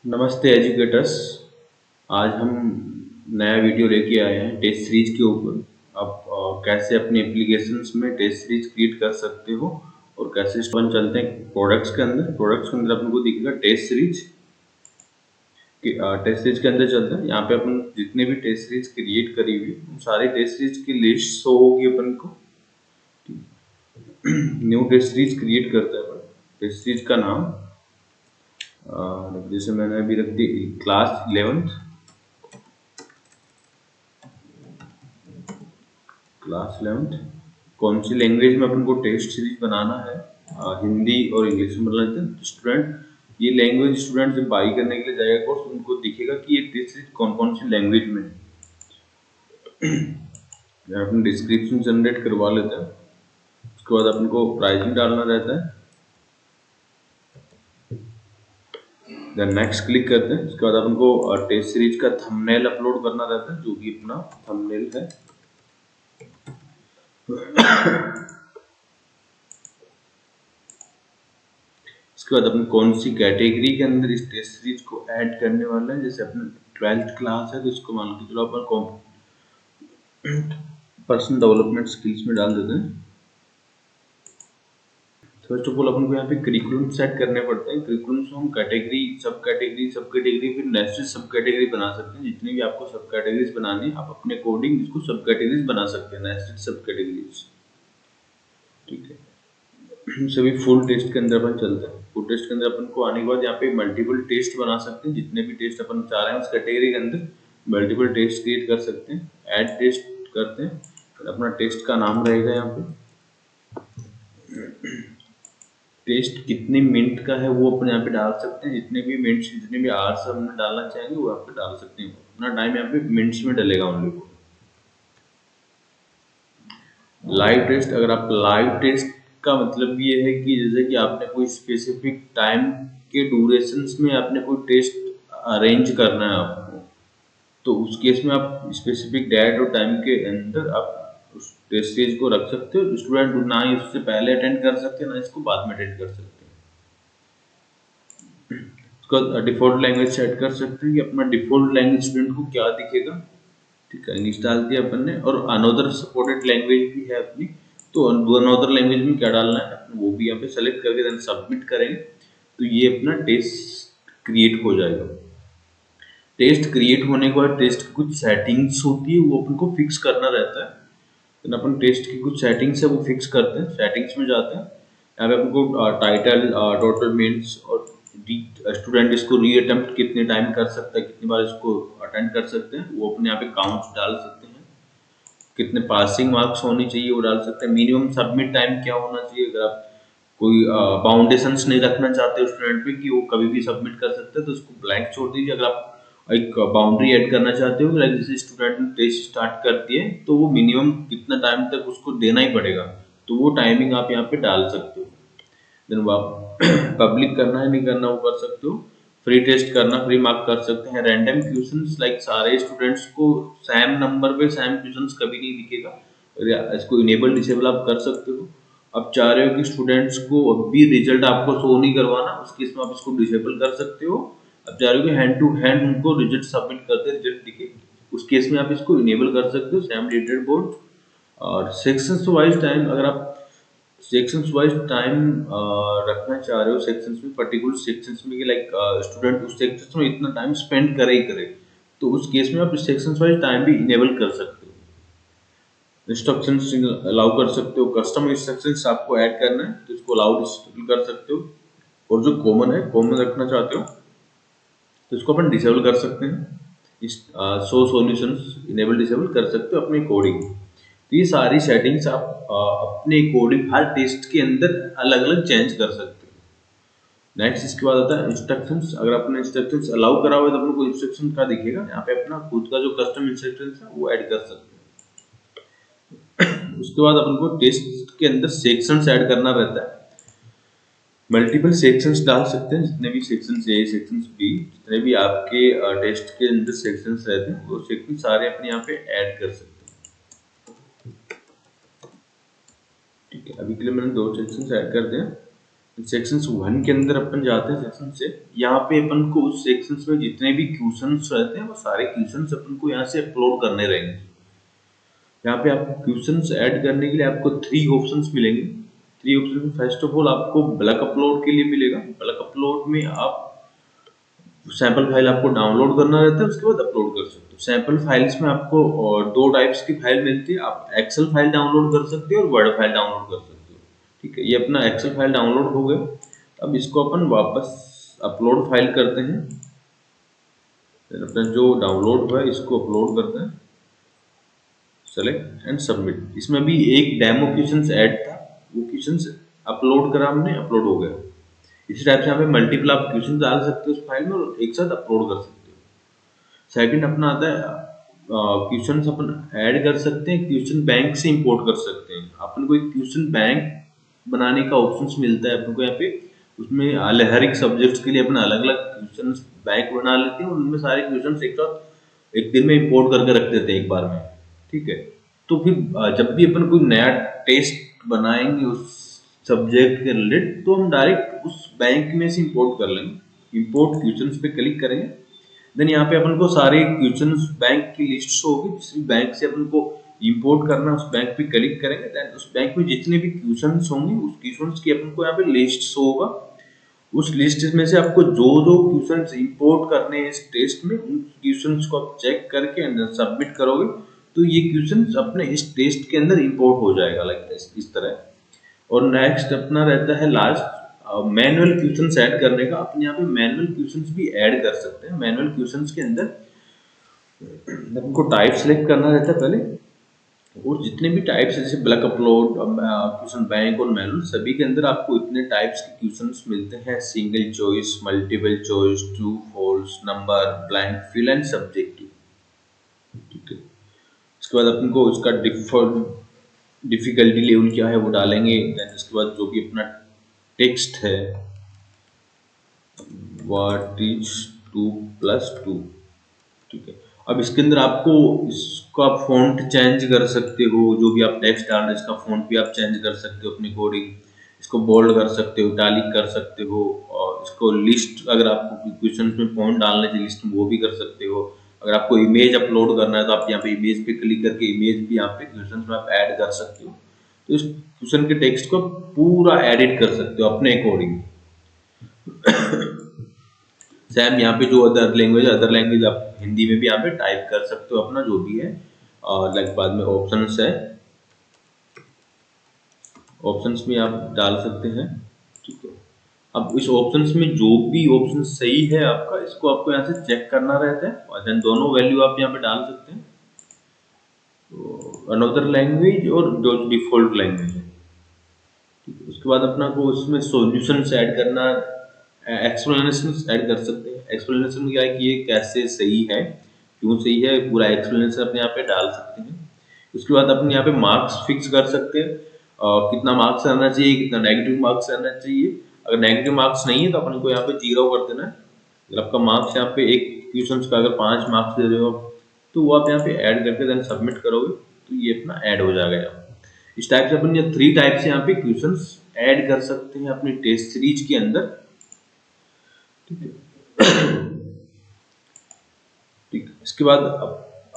नमस्ते एजुकेटर्स। आज हम नया वीडियो लेके आए हैं टेस्ट सीरीज के ऊपर। आप कैसे अपने एप्लीकेशंस में टेस्ट सीरीज क्रिएट कर सकते हो और कैसे अपन चलते हैं प्रोडक्ट्स के अंदर अपन को दिखेगा टेस्ट सीरीज टेस्ट सीरीज के अंदर चलते हैं। यहाँ पे अपन जितने भी टेस्ट सीरीज क्रिएट करी हुई उन सारी टेस्ट सीरीज की लिस्ट शो होगी अपन को। न्यू टेस्ट सीरीज क्रिएट करते हैं अपन। टेस्ट सीरीज का नाम जैसे मैंने अभी रख दी क्लास 11th। कौन सी लैंग्वेज में अपन को टेस्ट सीरीज बनाना है? हिंदी और इंग्लिश में बना लेते हैं। स्टूडेंट ये लैंग्वेज स्टूडेंट जब बाई करने के लिए जाएगा कोर्स उनको दिखेगा कि ये टेस्ट सीरीज कौन कौन सी लैंग्वेज में है। अपन डिस्क्रिप्शन जनरेट करवा लेते हैं। उसके बाद अपन को प्राइसिंग डालना रहता है। देन नेक्स्ट क्लिक करते हैं। उसके बाद अपन को टेस्ट सीरीज का थंबनेल अपलोड करना रहता है जो कि अपना थंबनेल है। इसके बाद अपन कौन सी कैटेगरी के अंदर इस टेस्ट सीरीज को ऐड करने वाले हैं। जैसे अपने 12th क्लास है तो इसको मान के चलो अपन पर्सनल डेवलपमेंट स्किल्स में डाल देते हैं। फर्स्ट ऑफ ऑल अपन को यहाँ पे करिकुलम सेट करने पड़ते हैं। करिकुलम से हम कैटेगरी सब कैटेगरी फिर नेक्स्ट सब कैटेगरी बना सकते हैं। जितनी भी आपको सब कैटेगरीज बनानी है आप अपने अकॉर्डिंग इसको सब कैटेगरीज बना सकते हैं। नेक्स्ट सब कैटेगरीज ठीक है। सभी फुल टेस्ट के अंदर अपन चलते हैं। फुल टेस्ट के अंदर अपन को आने के बाद यहाँ पे मल्टीपल टेस्ट बना सकते हैं। जितने भी टेस्ट अपन चाह रहे हैं उस कैटेगरी के अंदर मल्टीपल टेस्ट क्रिएट कर सकते हैं। ऐड टेस्ट करते हैं। अपना टेस्ट का नाम रहेगा यहाँ पे। टेस्ट कितने मिनट का है वो अपन यहाँ पे डाल सकते हैं। जितने भी मिनट्स जितने भी आवर्स हमने डालना चाहेंगे वो यहाँ पे डाल सकते हैं। अपना टाइम यहाँ पे मिनट्स में डलेगा ओनली। लाइव टेस्ट अगर आप लाइव टेस्ट का मतलब ये है कि जैसे कि आपने कोई स्पेसिफिक टाइम के ड्यूरेशंस में आपने कोई टेस्ट अरेंज करना है आपको, तो उस केस में आप स्पेसिफिक डेट और टाइम के अंदर आप उस टेस्ट सीरीज को रख सकते हो। स्टूडेंट ना ही उससे पहले अटेंड कर सकते हैं ना इसको बाद में अटेंड कर सकते हैं। उसका डिफॉल्ट लैंग्वेज सेट कर सकते हैं कि अपना डिफॉल्ट लैंग्वेज स्टूडेंट को क्या दिखेगा। ठीक है, इंग्लिश डाल दिया अपन ने और अनदर सपोर्टेड लैंग्वेज भी है अपनी, तो अनदर लैंग्वेज में क्या डालना है वो भी यहाँ पे सेलेक्ट करके देन सबमिट करेंगे तो ये अपना टेस्ट क्रिएट हो जाएगा। टेस्ट क्रिएट होने के बाद टेस्ट की कुछ सेटिंग्स होती है वो अपन को फिक्स करना रहता है। तो अपन टेस्ट की कुछ सेटिंग्स है वो फिक्स करते हैं। सेटिंग्स में जाते हैं। यहाँ पे आपको टाइटल टोटल मिनट्स और स्टूडेंट इसको री अटेम्प्ट कितने टाइम कर सकता है, कितनी बार इसको अटेंड कर सकते हैं वो अपने यहाँ पे काउंट्स डाल सकते हैं। कितने पासिंग मार्क्स होनी चाहिए वो डाल सकते हैं। मिनिमम सबमिट टाइम क्या होना चाहिए। अगर आप कोई बाउंडेशंस नहीं रखना चाहते स्टूडेंट पे कि वो कभी भी सबमिट कर सकते हैं तो उसको ब्लैंक छोड़ दीजिए। अगर आप एक बाउंड्री ऐड करना चाहते हो लाइक जैसे स्टूडेंट ने टेस्ट स्टार्ट कर दिए तो वो मिनिमम कितना टाइम तक उसको देना ही पड़ेगा तो वो टाइमिंग आप यहाँ पे डाल सकते हो। देन आप पब्लिक करना है नहीं करना वो कर सकते हो। फ्री टेस्ट करना फ्री मार्क कर सकते हैं। रैंडम क्वेश्चंस लाइक सारे स्टूडेंट्स को सेम नंबर पे सेम क्वेश्चंस कभी नहीं दिखेगा और इसको इनेबल डिसेबल आप कर सकते हो। अब चाह रहे हो कि स्टूडेंट्स को अभी रिजल्ट आपको शो नहीं करवाना उस केस में आप इसको डिसेबल कर सकते हो। अब चाह रहे हो कि हैंड टू हैंड उनको रिजल्ट सबमिट करते रिजल्ट दिखे उस केस में आप इसको इनेबल कर सकते हो। सेम डेटेड बोर्ड और सेक्शंस वाइज टाइम अगर आप सेक्शंस वाइज टाइम रखना चाह रहे हो सेक्शंस में पर्टिकुलर सेक्शंस में कि लाइक स्टूडेंट उस सेक्शंस में इतना टाइम स्पेंड करे ही करे तो उस केस में आप सेक्शंस वाइज टाइम भी इनेबल कर सकते हो। इंस्ट्रक्शंस अलाउ कर सकते हो। कस्टम इंस्ट्रक्शंस आपको ऐड करना है तो इसको अलाउ कर सकते हो। और जो कॉमन है कॉमन रखना चाहते हो तो इसको अपन डिसेबल कर सकते हैं। इस शो सॉल्यूशंस इनेबल डिसेबल कर सकते हो अपने कोडिंग। तो ये सारी सेटिंग्स आप अपने अकॉर्डिंग हर टेस्ट के अंदर अलग अलग चेंज कर सकते हो। नेक्स्ट इसके बाद आता है इंस्ट्रक्शंस। अगर आपने इंस्ट्रक्शंस अलाउ करा हुआ है तो अपने को इंस्ट्रक्शन का दिखेगा। यहाँ पे अपना खुद का जो कस्टम इंस्ट्रक्शंस है वो ऐड कर सकते हैं। उसके बाद अपन को टेस्ट के अंदर सेक्शंस ऐड करना रहता है। मल्टीपल सेक्शंस डाल सकते हैं। जितने भी सेक्शंस ए सेक्शंस बी जितने भी आपके टेस्ट के अंदर सेक्शंस रहते हैं वो सेक्शन सारे अपने यहाँ पे ऐड कर सकते हैं। ठीक है, अभी के लिए मैंने 2 सेक्शंस ऐड कर दिए। सेक्शंस 1 के अंदर अपन जाते हैं सेक्शन से। यहाँ पे अपन को उस सेक्शंस में जितने भी क्वेश्चंस रहते हैं वो सारे क्वेश्चंस अपन को यहाँ से अपलोड करने रहेंगे। यहाँ पे आपको क्वेश्चंस ऐड करने के लिए आपको 3 ऑप्शंस मिलेंगे। 3 ऑप्शन, फर्स्ट ऑफ ऑल आपको बल्क अपलोड के लिए मिलेगा। बल्क अपलोड में आप सैंपल फाइल आपको डाउनलोड करना रहता है, उसके बाद अपलोड कर सकते हो। सैंपल फाइल्स में आपको दो टाइप्स की फाइल मिलती है। आप एक्सेल फाइल डाउनलोड कर सकते हो और वर्ड फाइल डाउनलोड कर सकते हो। ठीक है, ये अपना एक्सेल फाइल डाउनलोड हो गया। अब इसको अपन वापस अपलोड फाइल करते हैं। फिर अपना जो डाउनलोड हुआ है इसको अपलोड करते हैं, सेलेक्ट एंड सबमिट। इसमें भी एक डेमो क्वेश्चंस ऐड था, वो क्वेश्चंस अपलोड करा हमने, अपलोड हो गया। इसी टाइप से यहाँ पे मल्टीपल आप क्वेश्चन डाल सकते हो उस फाइल में और एक साथ अपलोड कर सकते हो। सेकंड अपना आता है क्वेश्चन अपन ऐड कर सकते हैं, क्वेश्चन बैंक से इंपोर्ट कर सकते हैं। अपन को एक क्वेश्चन बैंक बनाने का ऑप्शन मिलता है अपन को यहाँ पे। उसमें हर एक सब्जेक्ट्स के लिए अपना अलग अलग क्वेश्चन बैंक बना लेते हैं और उनमें सारे क्वेश्चन एक साथ एक दिन में इंपोर्ट करके रख देते हैं एक बार में। ठीक है, तो फिर जब भी अपन कोई नया टेस्ट बनाएंगे उस सब्जेक्ट के रिलेटेड, तो हम डायरेक्ट उस बैंक में से इंपोर्ट कर लेंगे। इंपोर्ट क्वेश्चंस पे क्लिक करेंगे, देन यहाँ पे अपन को सारे क्वेश्चंस बैंक की लिस्ट शो होगी। जिस बैंक से अपन को इंपोर्ट करना है उस बैंक पे क्लिक करेंगे, देन उस बैंक में जितने भी क्वेश्चंस होंगे उस क्वेश्चंस की अपन को यहाँ पे लिस्ट शो होगा। उस लिस्ट में से आपको जो जो क्वेश्चंस इंपोर्ट करने हैं इस टेस्ट में, उन क्वेश्चंस को आप चेक करके अंदर सबमिट करोगे तो ये क्वेश्चंस अपने इस टेस्ट के अंदर इंपोर्ट हो जाएगा, लाइक इस तरह। और नेक्स्ट अपना रहता है लास्ट मैनुअल क्वेश्चंस ऐड करने का। अपन यहाँ पे मैनुअल क्वेश्चंस भी ऐड कर सकते हैं। मैनुअल क्वेश्चंस के अंदर हमको टाइप सेलेक्ट करना रहता है पहले, और जितने भी टाइप्स जैसे ब्लॉक अपलोड, क्वेश्चन बैंक और मैनुअल, सभी के अंदर आपको इतने टाइप्स के क्वेश्चंस मिलते हैं। Single choice, multiple choice, true false, number, blank, fill and subjective. ठीक है, इसके बाद अपन को इसका डिफिकल्टी लेवल क्या है वो डालेंगे। देन इसके बाद जो भी अपना टेक्स्ट है, व्हाट इज 2+2। ठीक है, अब इसके अंदर आपको इसका फॉन्ट चेंज कर सकते हो। जो भी आप टेक्स्ट डाल रहे हैं इसका फॉन्ट भी आप चेंज कर सकते हो अपने अकॉर्डिंग। इसको बोल्ड कर सकते हो, इटैलिक कर सकते हो, और इसको लिस्ट, अगर आपको क्वेश्चन में पॉइंट डालने की लिस्ट वो भी कर सकते हो। अगर आपको इमेज अपलोड करना है तो आप यहाँ पे इमेज पे क्लिक करके इमेज भी यहाँ पे क्वेश्चन में आप ऐड कर सकते हो। तो इस क्वेश्चन के टेक्स्ट को पूरा एडिट कर सकते हो अपने अकॉर्डिंग। सेम यहाँ पे जो अदर लैंग्वेज आप हिंदी में भी यहाँ पे टाइप कर सकते हो अपना जो भी है। और लाइक बाद में ऑप्शंस है, ऑप्शंस में आप डाल सकते हैं। ठीक है, अब इस ऑप्शंस में जो भी ऑप्शन सही है आपका, इसको आपको यहाँ से चेक करना रहता है और देन दोनों वैल्यू आप यहाँ पे डाल सकते हैं, तो अनदर लैंग्वेज और जो डिफॉल्ट लैंग्वेज है। ठीक है, उसके बाद अपना को उसमें सॉल्यूशंस ऐड करना, एक्सप्लेनेशन ऐड कर सकते हैं। एक्सप्लेनेशन क्या है कि ये कैसे सही है, क्यों सही है, पूरा एक्सप्लेनेशन अपने यहाँ पे डाल सकते हैं। उसके बाद अपन यहाँ पे मार्क्स फिक्स कर सकते हैं, कितना मार्क्स रहना चाहिए, कितना नेगेटिव मार्क्स रहना चाहिए। अगर नेगेटिव मार्क्स नहीं है तो अपन को यहाँ पे 0 कर देना है। अगर आपका मार्क्स यहाँ पे एक क्वेश्चन का अगर 5 मार्क्स दे रहे हो तो वो आप यहाँ पे ऐड करके देन सबमिट करोगे तो ये अपना ऐड हो जाएगा यहाँ। इस टाइप से अपन ये 3 टाइप से यहाँ पे क्वेश्चंस ऐड कर सकते हैं अपनी टेस्ट सीरीज के अंदर। ठीक है, ठीक, इसके बाद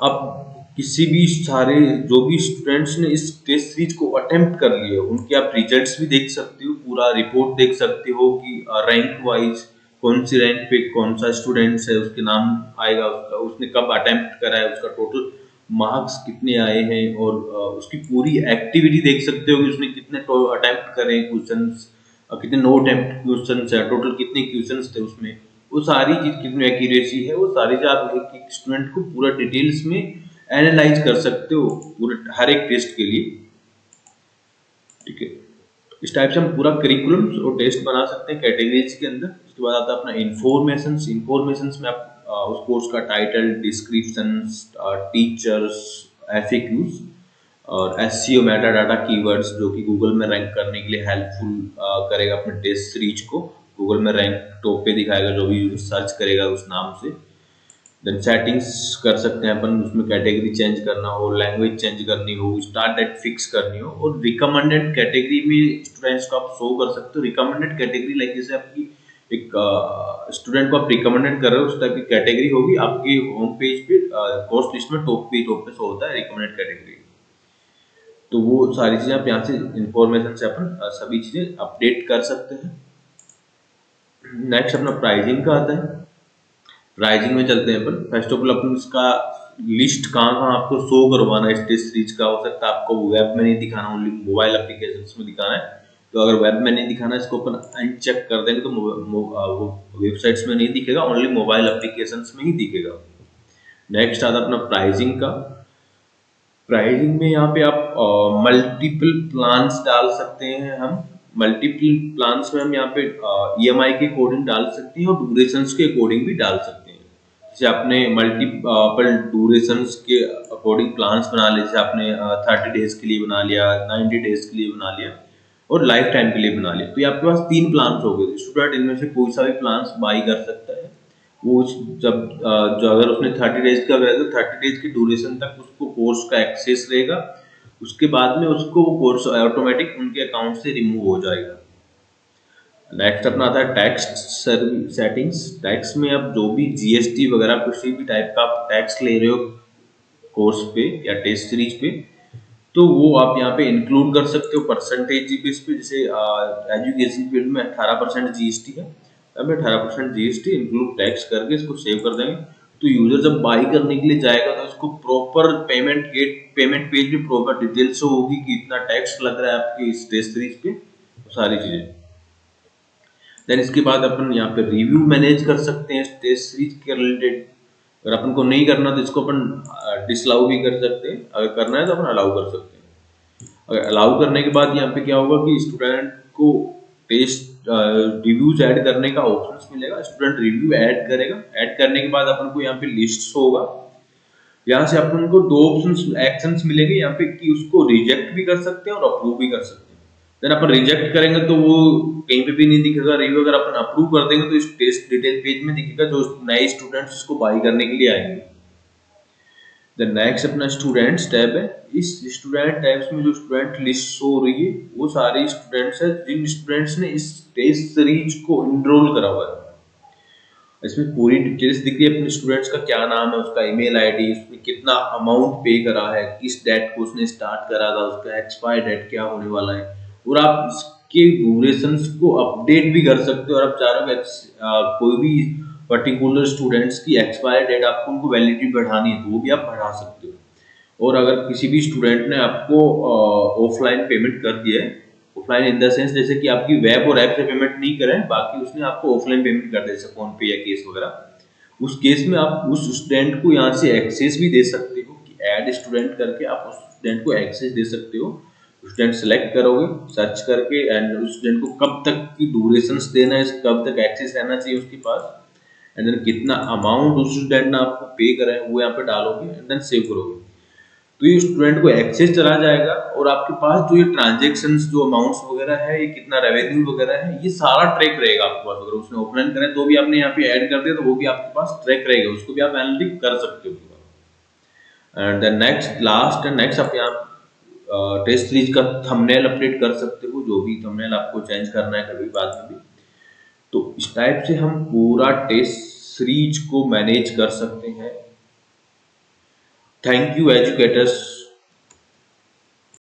आप किसी भी सारे जो भी स्टूडेंट्स ने इस टेस्ट सीरीज को अटेम्प्ट कर लिए उनके आप रिजल्ट्स भी देख सकते हो, पूरा रिपोर्ट देख सकते हो कि रैंक वाइज कौन सी रैंक पे कौन सा स्टूडेंट्स है, उसके नाम आएगा, उसका उसने कब अटेम्प्ट करा है, उसका टोटल मार्क्स कितने आए हैं, और उसकी पूरी एक्टिविटी देख सकते हो कि उसने कितने अटेम्प्ट करे क्वेश्चंस, कितने नो अटेम्प्ट क्वेश्चंस है, टोटल कितने क्वेश्चंस थे उसमें, वो सारी चीज कितनी एक्यूरेसी है, वो सारी चीज आप एक स्टूडेंट को पूरा डिटेल्स में एनालाइज कर सकते हो पूरे हर एक टेस्ट के लिए। ठीक है, इस टाइप से हम पूरा करिकुलम और टेस्ट बना सकते हैं कैटेगरीज के अंदर। उसके बाद आता है अपना इंफॉर्मेशन में आप उस कोर्स का टाइटल, डिस्क्रिप्शन, टीचर्स, एफएक्यूज और एसईओ मेटा डाटा कीवर्ड्स जो कि गूगल में रैंक करने के लिए हेल्पफुल करेगा अपने टेस्ट सीरीज को। गूगल में रैंक टॉप पे दिखाएगा जो भी सर्च करेगा उस नाम से। देन सेटिंग्स कर सकते हैं अपन, उसमें कैटेगरी चेंज करना हो, लैंग्वेज चेंज करनी हो, स्टार्ट डेट फिक्स करनी हो, और रिकमेंडेड कैटेगरी में स्टूडेंट्स को आप शो कर सकते हो। रिकमेंडेड कैटेगरी लाइक जैसे आपकी एक स्टूडेंट को आप रिकमेंडेड कर रहे हो, उस टाइप की कैटेगरी होगी आपकी होम पेज पे, कोर्स लिस्ट में टॉप पे शो होता है रिकमेंडेड कैटेगरी। तो वो सारी चीजें आप यहाँ से इंफॉर्मेशन से अपन सभी चीजें अपडेट कर सकते हैं। नेक्स्ट अपना प्राइसिंग का आता है। प्राइसिंग में चलते हैं अपन। फर्स्ट ऑफ ऑल अपन इसका लिस्ट कहाँ कहाँ आपको शो करवाना है स्टेज सीरीज का, हो सकता है आपको वेब में नहीं दिखाना, ओनली मोबाइल एप्लीकेशंस में दिखाना है। तो अगर वेब में नहीं दिखाना है, इसको अपन अनचेक कर देंगे तो वो वेबसाइट्स में नहीं दिखेगा, ओनली मोबाइल एप्लीकेशंस में ही दिखेगा। नेक्स्ट आता है अपना प्राइसिंग का। प्राइसिंग में यहाँ पे आप मल्टीपल प्लान्स डाल सकते हैं। हम मल्टीपल प्लान्स में हम यहाँ पे ईएमआई के अकॉर्डिंग डाल सकते हैं और ड्यूरेशंस के अकॉर्डिंग भी डाल सकते हैं। जैसे आपने मल्टीपल ड्यूरेशंस के अकॉर्डिंग प्लान्स बना लिए, जैसे आपने 30 डेज के लिए बना लिया, 90 डेज के लिए बना लिया और लाइफ टाइम के लिए बना लिया, तो ये आपके पास 3 प्लान्स हो गए। स्टूडेंट इनमें से कोई सा भी प्लान्स बाई कर सकता है। वो जब जो अगर उसने 30 डेज का करा तो 30 डेज की ड्यूरेशन तक उसको कोर्स का एक्सेस रहेगा। उसके बाद में उसको वो कोर्स ऑटोमेटिक उनके अकाउंट से रिमूव हो जाएगा। नेक्स्ट अपना आता है टैक्स सेटिंग्स। टैक्स में आप जो भी जीएसटी वगैरह किसी भी टाइप का टैक्स ले रहे हो कोर्स पे या टेस्ट सीरीज पे, तो वो आप यहाँ पे इंक्लूड कर सकते हो परसेंटेज बेस पे। जैसे एजुकेशन फील्ड में 18% जीएसटी है, अब 18% जीएसटी इंक्लूड टैक्स करके इसको सेव कर देंगे। तो यूजर जब बाई करने के लिए जाएगा तो उसको प्रॉपर पेमेंट पेज पे प्रॉपर डिटेल्स होगी कि इतना टैक्स लग रहा है आपकी इस टेस्ट सीरीज पे, सारी चीजें। देन इसके बाद अपन यहाँ पे रिव्यू मैनेज कर सकते हैं टेस्ट सीरीज के रिलेटेड। अगर अपन को नहीं करना तो इसको अपन डिसअलाउ भी कर सकते हैं, अगर करना है तो अपन अलाउ कर सकते हैं। अगर अलाउ करने के बाद यहाँ पे क्या होगा कि स्टूडेंट को टेस्ट रिव्यूज ऐड करने का ऑप्शन मिलेगा। स्टूडेंट रिव्यू ऐड करेगा, ऐड करने के बाद अपन को यहाँ पे लिस्ट होगा। यहाँ से अपन को 2 ऑप्शन एक्शंस मिलेंगे यहाँ पे कि उसको रिजेक्ट भी कर सकते हैं और अप्रूव भी कर सकते हैं। देन अपन रिजेक्ट करेंगे तो वो कहीं पे भी नहीं दिखेगा रिव्यू। अगर अपन अप्रूव कर देंगे तो इस टेस्ट डिटेल पेज में दिखेगा जो नए स्टूडेंट्स इसको बाई करने के लिए आएंगे। द नेक्स्ट अपना स्टूडेंट्स टैब है। इस स्टूडेंट टैब्स में जो स्टूडेंट लिस्ट शो हो रही है वो सारे स्टूडेंट्स हैं जिन स्टूडेंट्स ने इस टेस्ट सीरीज को इनरोल करा हुआ है। इसमें पूरी डिटेल्स दिख रही है अपने स्टूडेंट्स का, क्या नाम है, उसका ईमेल आईडी, उसने कितना अमाउंट पे करा है, किस डेट को उसने स्टार्ट करा था, उसका एक्सपायर डेट क्या होने वाला है। और आप इसके ड्यूरेशंस को अपडेट भी कर सकते हो। और आप चाह रहे हो कोई भी पर्टिकुलर स्टूडेंट्स की एक्सपायर डेट आपको उनको वैलिडिटी बढ़ानी है तो वो भी आप बढ़ा सकते हो। और अगर किसी भी स्टूडेंट ने आपको ऑफलाइन पेमेंट कर दिया है, ऑफलाइन इन द सेंस जैसे कि आपकी वेब और ऐप से पेमेंट नहीं करें, बाकी उसने आपको ऑफलाइन पेमेंट कर दे, फोन पे या केस वगैरह, उस केस में आप उस स्टूडेंट को यहाँ से एक्सेस भी दे सकते हो कि ऐड स्टूडेंट करके आप उस स्टूडेंट को एक्सेस दे सकते हो। स्टूडेंट सेलेक्ट करोगे सर्च करके एंड उस स्टूडेंट को कब तक की ड्यूरेशंस देना है, कब तक एक्सेस रहना चाहिए उसके पास, एंड देन कितना अमाउंट उस स्टूडेंट ने आपको पे करा है वो यहाँ पे डालोगे एंड देन सेव करोगे। तो ये स्टूडेंट को एक्सेस चला जाएगा और आपके पास जो ये ट्रांजेक्शन्स जो अमाउंट्स वगैरह है, ये कितना रेवेन्यू वगैरह है, ये सारा ट्रैक रहेगा आपके पास। अगर उसने ऑफलाइन करें तो भी आपने यहाँ पे ऐड कर दिया तो वो भी आपके पास ट्रैक रहेगा, उसको भी आप एनालिटिक कर सकते हो। And then next last and next आप यहाँ टेस्ट सीरीज का थंबनेल अपडेट कर सकते हो, जो भी थंबनेल आपको चेंज करना है कभी बाद में भी। तो इस टाइप से हम पूरा टेस्ट सीरीज को मैनेज कर सकते हैं। Thank you educators